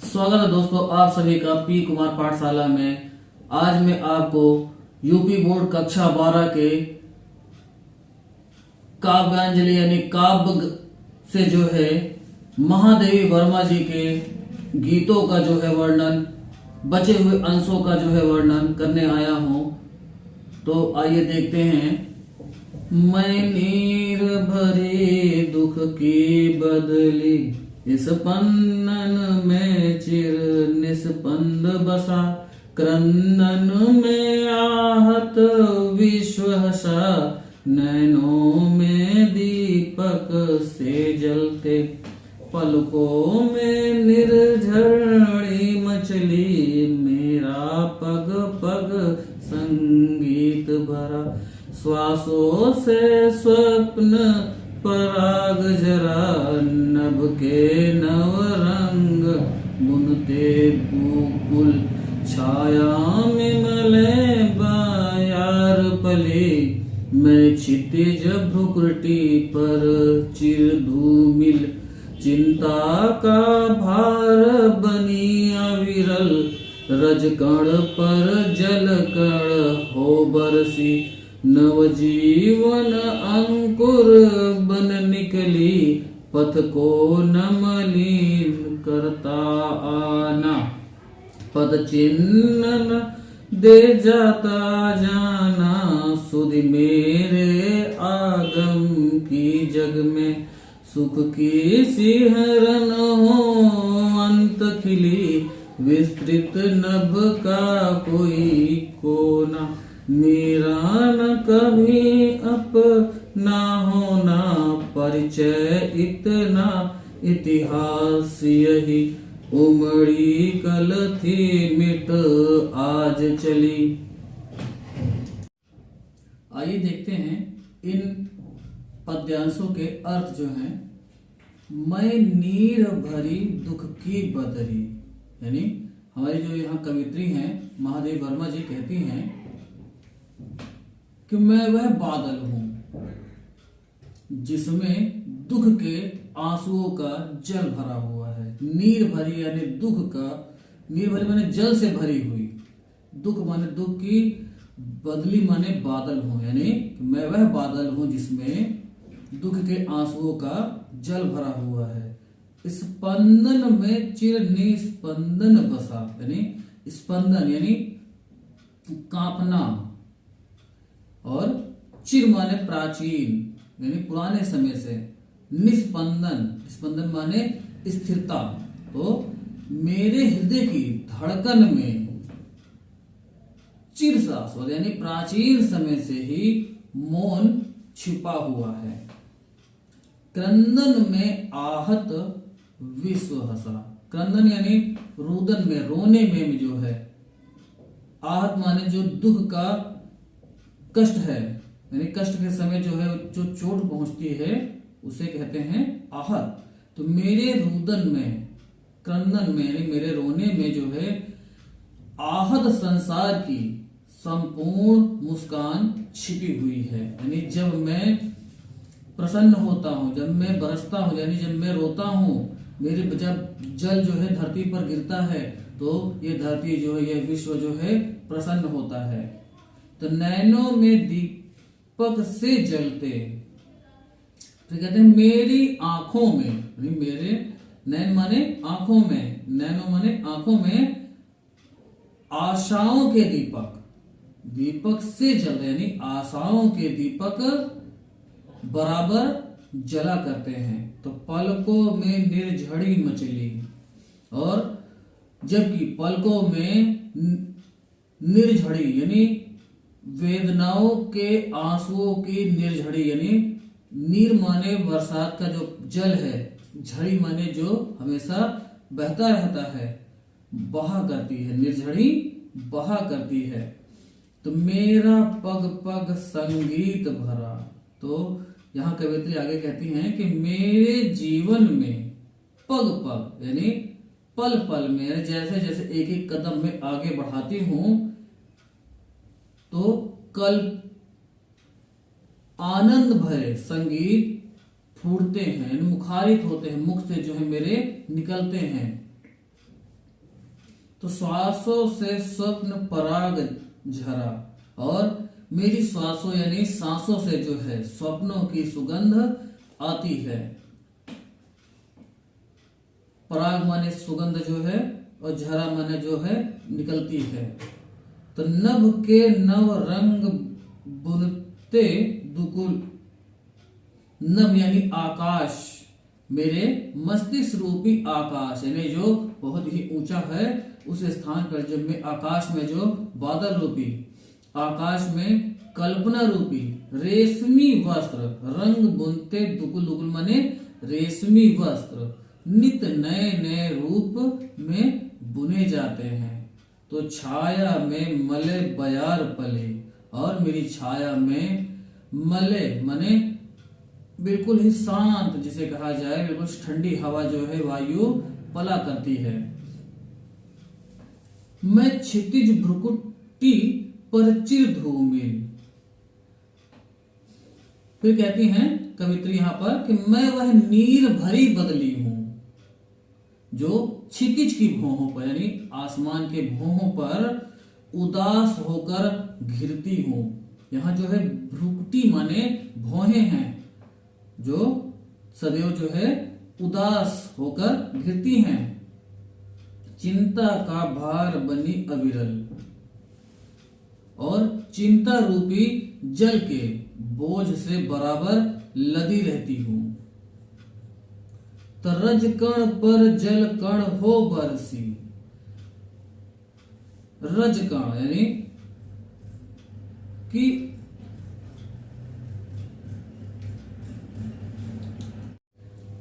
स्वागत है दोस्तों आप सभी का पी कुमार पाठशाला में। आज मैं आपको यूपी बोर्ड कक्षा 12 के काव्यांजलि यानी काव्य से जो है महादेवी वर्मा जी के गीतों का जो है वर्णन, बचे हुए अंशों का जो है वर्णन करने आया हूं। तो आइए देखते हैं। मैं नीर भरे दुख की बदली, इस पन्नन में चिर निस्पंद बसा, क्रंदन में आहत विश्व हसा, नैनों में दीपक से जलते, पलकों में निर्झरणी मचली, मेरा पग पग संगीत भरा, श्वासों से स्वप्न पराग जरा, नभ के नव रंग बुनते गोकुल, छाया में मले बायार पले, मैं क्षितिज भ्रुकुटी पर चिर धूमिल, चिंता का भार बनी अविरल, रजकण पर जल कण हो बरसी, नवजीवन अंकुर बन निकली, पथ को न मलिन करता आना, पद चिन्ह न दे जाता जाना, सुधि मेरे आगम की जग में, सुख की सिहरन हो अंत खिली, विस्तृत नभ का कोई कोना, मेरा न कभी अपना होना, परिचय इतना इतिहास यही, उमड़ी कल थी मिट आज चली। आइए देखते हैं इन पद्यांशों के अर्थ जो हैं। मैं नीर भरी दुख की बदरी, यानी हमारी जो यहाँ कवित्री हैं महादेवी वर्मा जी कहती हैं कि मैं वह बादल हूं जिसमें दुख के आंसुओं का जल भरा हुआ है। नीर भरी यानी दुख का, नीर भरी माने जल से भरी हुई, दुख माने दुख की, बदली माने बादल हूं, यानी मैं वह बादल हूं जिसमें दुख के आंसुओं का जल भरा हुआ है। स्पंदन में चिर निस्पंदन बसा, यानी स्पंदन यानी कांपना, और चिर माने प्राचीन यानी पुराने समय से, निस्पंदन स्पंदन माने स्थिरता, तो मेरे हृदय की धड़कन में चिर शाश्वत यानी प्राचीन समय से ही मौन छिपा हुआ है। क्रंदन में आहत विश्व हसा, क्रंदन यानी रुदन में, रोने में जो है, आहत माने जो दुख का कष्ट है, यानी कष्ट के समय जो है जो चोट पहुंचती है उसे कहते हैं आहत। तो मेरे रुदन में, क्रंदन में यानी मेरे रोने में जो है आहत संसार की संपूर्ण मुस्कान छिपी हुई है। यानी जब मैं प्रसन्न होता हूं, जब मैं बरसता हूं, यानी जब मैं रोता हूं, मेरे जब जल जो है धरती पर गिरता है तो ये धरती जो है, ये विश्व जो है प्रसन्न होता है। तो नैनों में दीपक से जलते, तो कहते हैं मेरी आंखों में, यानी मेरे नैन माने आंखों में, नैनों माने आंखों में आशाओं के दीपक, दीपक से जलते यानी आशाओं के दीपक बराबर जला करते हैं। तो पलकों में निर्झड़ी मचली, और जबकि पलकों में निर्झड़ी यानी वेदनाओं के आंसुओं की निर्झड़ी, यानी नीर माने बरसात का जो जल है, झड़ी माने जो हमेशा बहता रहता है, बहा करती है, निर्झड़ी बहा करती है। तो मेरा पग पग संगीत भरा, तो यहाँ कवित्री आगे कहती हैं कि मेरे जीवन में पग पग यानी पल पल में, जैसे जैसे एक एक कदम में आगे बढ़ाती हूं तो कल आनंद भरे संगीत फूटते हैं, मुखारित होते हैं, मुख से जो है मेरे निकलते हैं। तो श्वासों से स्वप्न पराग झरा, और मेरी श्वासों यानी सांसों से जो है स्वप्नों की सुगंध आती है। पराग माने सुगंध जो है, और झरा माने जो है निकलती है। तो नभ के नव रंग बुनते दुकुल, नभ यानी आकाश, मेरे मस्तिष्क रूपी आकाश यानी जो बहुत ही ऊंचा है, उस स्थान पर जब मैं आकाश में जो बादल रूपी आकाश में कल्पना रूपी रेशमी वस्त्र रंग बुनते, दुकुल दुकुल माने रेशमी वस्त्र नित नए नए रूप में बुने जाते हैं। तो छाया में मले बयार पले, और मेरी छाया में मले माने बिल्कुल ही शांत, जिसे कहा जाए बिल्कुल ठंडी हवा जो है वायु पला करती है। मैं क्षितिज भ्रुकुटी पर चिर धूमिल, फिर कहती हैं कवित्री यहां पर कि मैं वह नीर भरी बदली हूं जो क्षितिज की भौहों पर यानी आसमान के भौहों पर उदास होकर घिरती हूं। यहां जो है भ्रुकुटी माने भौहें हैं जो सदैव जो है उदास होकर घिरती हैं। चिंता का भार बनी अविरल, और चिंता रूपी जल के बोझ से बराबर लदी रहती हूं। तो रज कण पर जल कण हो बरसी, रज कण यानी कि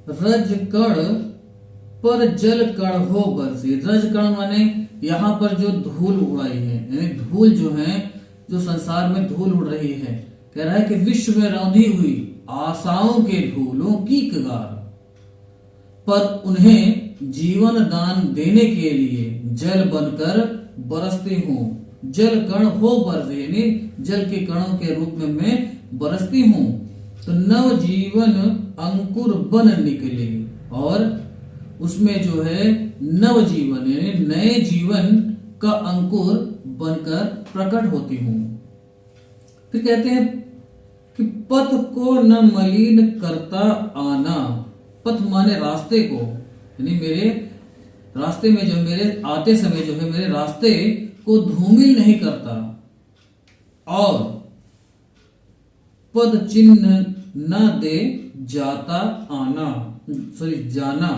रज कण पर जल कण हो बरसी। रज कण माने यहाँ पर जो धूल उड़ाई है, यानी धूल जो है, जो संसार में धूल उड़ रही है, कह रहा है कि विश्व में रौंदी हुई आशाओं के धूलों की कगार पर उन्हें जीवन दान देने के लिए जल बनकर बरसती हूँ। जल कण हो बरसे यानी जल के कणों के रूप में मैं बरसती हूँ। तो नव जीवन अंकुर बन निकले, और उसमें जो है नव जीवन यानी नए जीवन का अंकुर बनकर प्रकट होती हूँ। फिर कहते हैं कि पथ को न मलिन करता आना, पथ माने रास्ते को, यानी मेरे रास्ते में जो मेरे आते समय जो है मेरे रास्ते को धूमिल नहीं करता, और पद चिन्ह न दे जाता आना, जाना।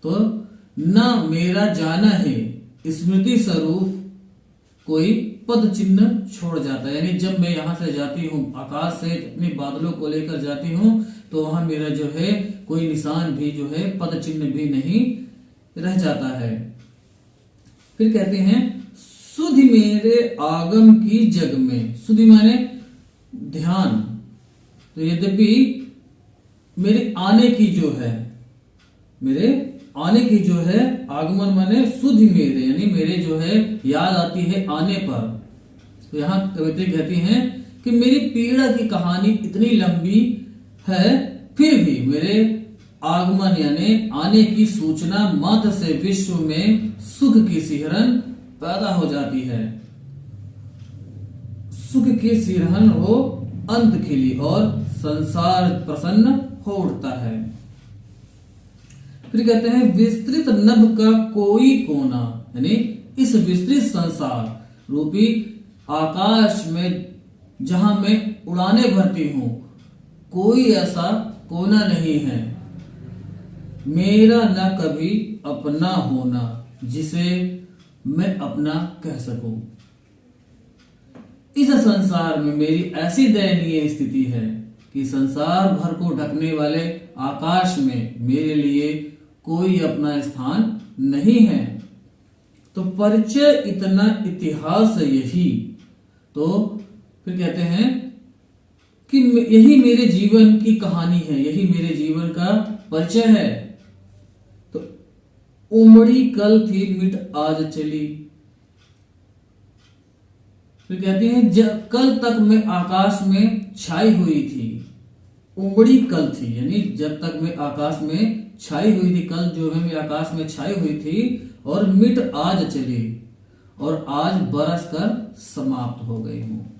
तो न मेरा जाना है स्मृति स्वरूप कोई पद चिन्ह छोड़ जाता है, यानी जब मैं यहां से जाती हूँ आकाश से अपने बादलों को लेकर जाती हूँ, तो वहां मेरा जो है कोई निशान भी जो है पद चिन्ह भी नहीं रह जाता है। फिर कहते हैं सुधि मेरे आगम की जग में, सुधि माने ध्यान। तो यद्यपि मेरे आने की जो है, मेरे आने की जो है आगमन माने सुधि मेरे, यानी मेरे जो है याद आती है आने पर। तो यहाँ कवित्री कहती हैं कि मेरी पीड़ा की कहानी इतनी लंबी है, फिर भी मेरे आगमन यानी आने की सूचना मात्र से विश्व में सुख की सिहरन पैदा हो जाती है। सुख की सिहरन हो अंत खिली, और संसार प्रसन्न हो उठता है। फिर कहते हैं विस्तृत नभ का कोई कोना, यानी इस विस्तृत संसार रूपी आकाश में जहां मैं उड़ाने भरती हूं, कोई ऐसा कोना नहीं है मेरा न कभी अपना होना जिसे मैं अपना कह सकूं। इस संसार में मेरी ऐसी दयनीय स्थिति है कि संसार भर को ढकने वाले आकाश में मेरे लिए कोई अपना स्थान नहीं है। तो परिचय इतना इतिहास यही, तो फिर कहते हैं कि यही मेरे जीवन की कहानी है, यही मेरे जीवन का परिचय है। तो उमड़ी कल थी मिट आज चली, फिर कहते हैं कल तक मैं आकाश में छाई हुई थी, उमड़ी कल थी, यानी जब तक मैं आकाश में छाई हुई थी, कल जो है मैं आकाश में छाई हुई थी, और मिट आज चली, और आज बरस कर समाप्त हो गई हूं।